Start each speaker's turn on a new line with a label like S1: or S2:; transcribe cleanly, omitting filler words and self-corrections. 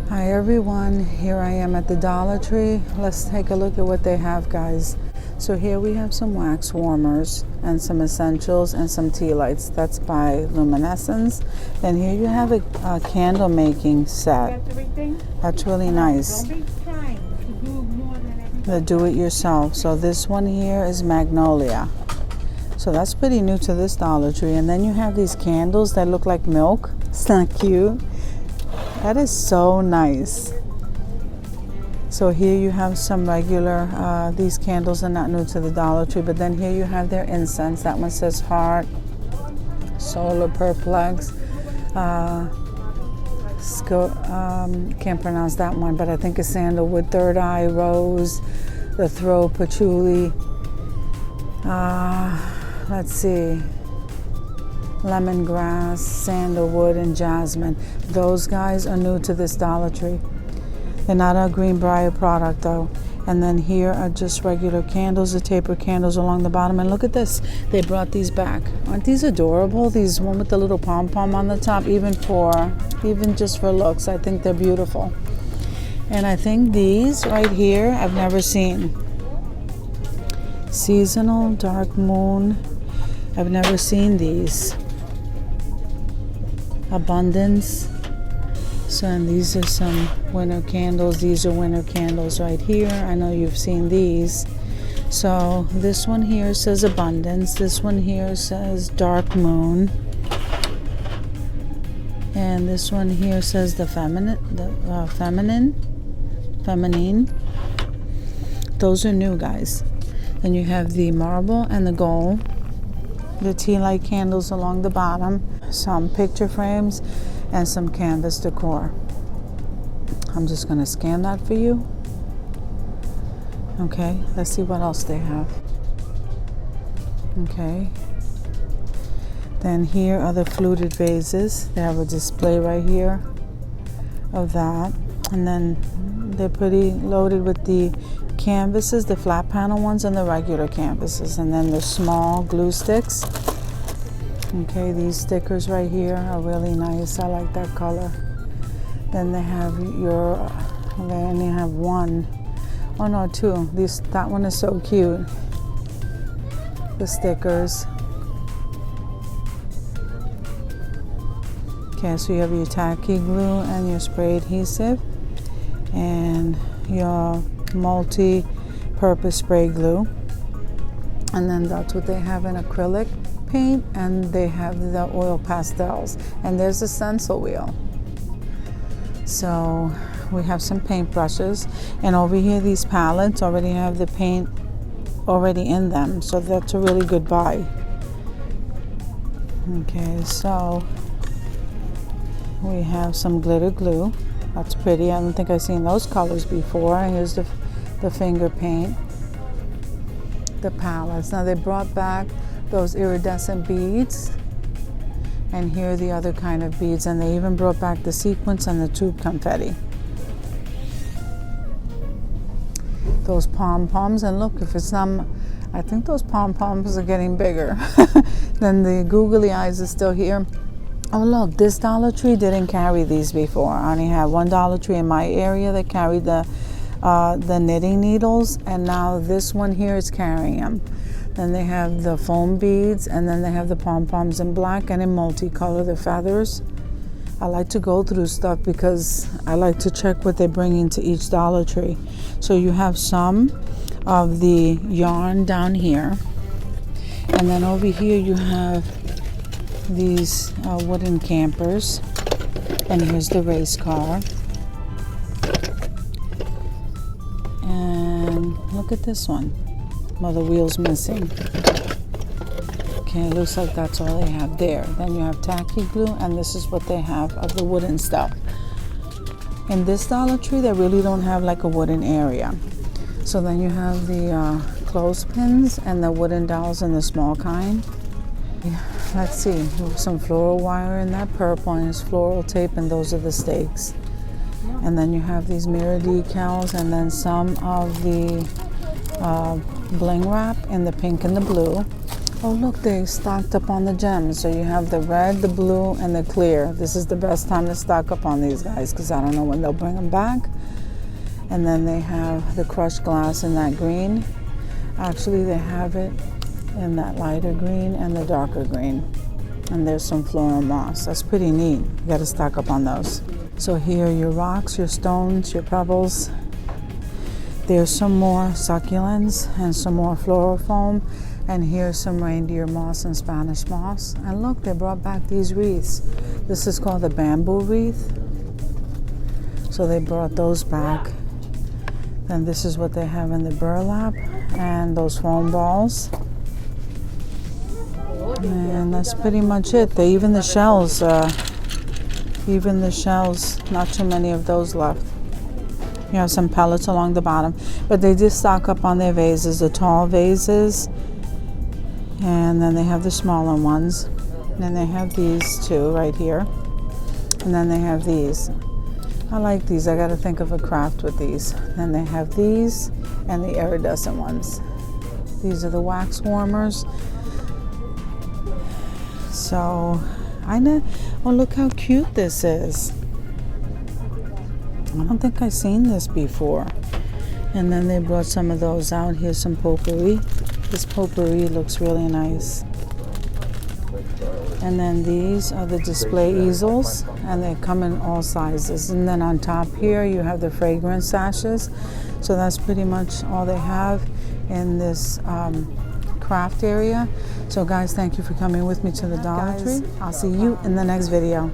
S1: Hi everyone, here I am at the Dollar Tree. Let's take a look at what they have, guys. So here we have some wax warmers and some essentials and some tea lights. That's by Luminescence. Then here you have a candle making set. That's really nice. The do-it-yourself. So this one here is Magnolia. So that's pretty new to this Dollar Tree. And then you have these candles that look like milk. It's not cute. That is so nice. So here you have some regular, these candles are not new to the Dollar Tree, but then here you have their incense. That one says heart, solar perplex, can't pronounce that one, but I think it's sandalwood, third eye, rose, the throat, patchouli, let's see, lemongrass, sandalwood, and jasmine. Those guys are new to this Dollar Tree. They're not a Greenbrier product though. And then here are just regular candles, the taper candles along the bottom. And look at this, they brought these back. Aren't these adorable? These one with the little pom-pom on the top, even just for looks. I think they're beautiful. And I think these right here, I've never seen. Seasonal dark moon. I've never seen these. Abundance. So, and these are some winter candles. These are winter candles right here. I know you've seen these. So this one here says abundance. This one here says dark moon. And this one here says the feminine. Those are new, guys. Then you have the marble and the gold. The tea light candles along the bottom. Some picture frames and some canvas decor. I'm just going to scan that for you. Okay, let's see what else they have. Okay. Then here are the fluted vases. They have a display right here of that. And then they're pretty loaded with the canvases, the flat panel ones and the regular canvases. And then the small glue sticks. Okay, these stickers right here are really nice. I like that color. Then they have they only have one. Oh no, two. That one is so cute. The stickers. Okay, so you have your tacky glue and your spray adhesive and your multi-purpose spray glue. And then that's what they have in acrylic paint, and they have the oil pastels, and there's a stencil wheel. So we have some paint brushes, and over here these palettes already have the paint already in them, so that's a really good buy. Okay, so we have some glitter glue. That's pretty. I don't think I've seen those colors before. Here's the finger paint, the palettes. Now they brought back those iridescent beads, and here are the other kind of beads, and they even brought back the sequins and the tube confetti. Those pom-poms, and look, if it's not, I think those pom-poms are getting bigger. Then the googly eyes are still here. Oh look, this Dollar Tree didn't carry these before. I only had one Dollar Tree in my area that carried the knitting needles, and now this one here is carrying them. Then they have the foam beads, and then they have the pom-poms in black and in multicolor, the feathers. I like to go through stuff because I like to check what they're bringing to each Dollar Tree. So you have some of the yarn down here, and then over here you have these wooden campers, and here's the race car. And look at this one. Well, the wheel's missing. Okay, it looks like that's all they have there. Then you have tacky glue, and this is what they have of the wooden stuff. In this Dollar Tree, they really don't have like a wooden area. So then you have the clothespins and the wooden dolls in the small kind. Yeah, let's see, some floral wire in that purple, and it's floral tape, and those are the stakes. And then you have these mirror decals, and then some of the bling wrap in the pink and the blue. Oh look, they stocked up on the gems. So you have the red, the blue, and the clear. This is the best time to stock up on these guys because I don't know when they'll bring them back. And then they have the crushed glass in that green. Actually, they have it in that lighter green and the darker green. And there's some floral moss. That's pretty neat. You got to stock up on those. So here are your rocks, your stones, your pebbles. There's some more succulents and some more floral foam. And here's some reindeer moss and Spanish moss. And look, they brought back these wreaths. This is called the bamboo wreath. So they brought those back. And this is what they have in the burlap and those foam balls. And that's pretty much it. Even the shells, not too many of those left. You have some pellets along the bottom. But they did stock up on their vases, the tall vases. And then they have the smaller ones. And then they have these two right here. And then they have these. I like these. I got to think of a craft with these. Then they have these and the iridescent ones. These are the wax warmers. So, oh look how cute this is. I don't think I've seen this before. And then they brought some of those out. Here's some potpourri. This potpourri looks really nice. And then these are the display easels, and they come in all sizes. And then on top here, you have the fragrance sashes. So that's pretty much all they have in this craft area. So guys, thank you for coming with me to the Dollar Tree. I'll see you in the next video.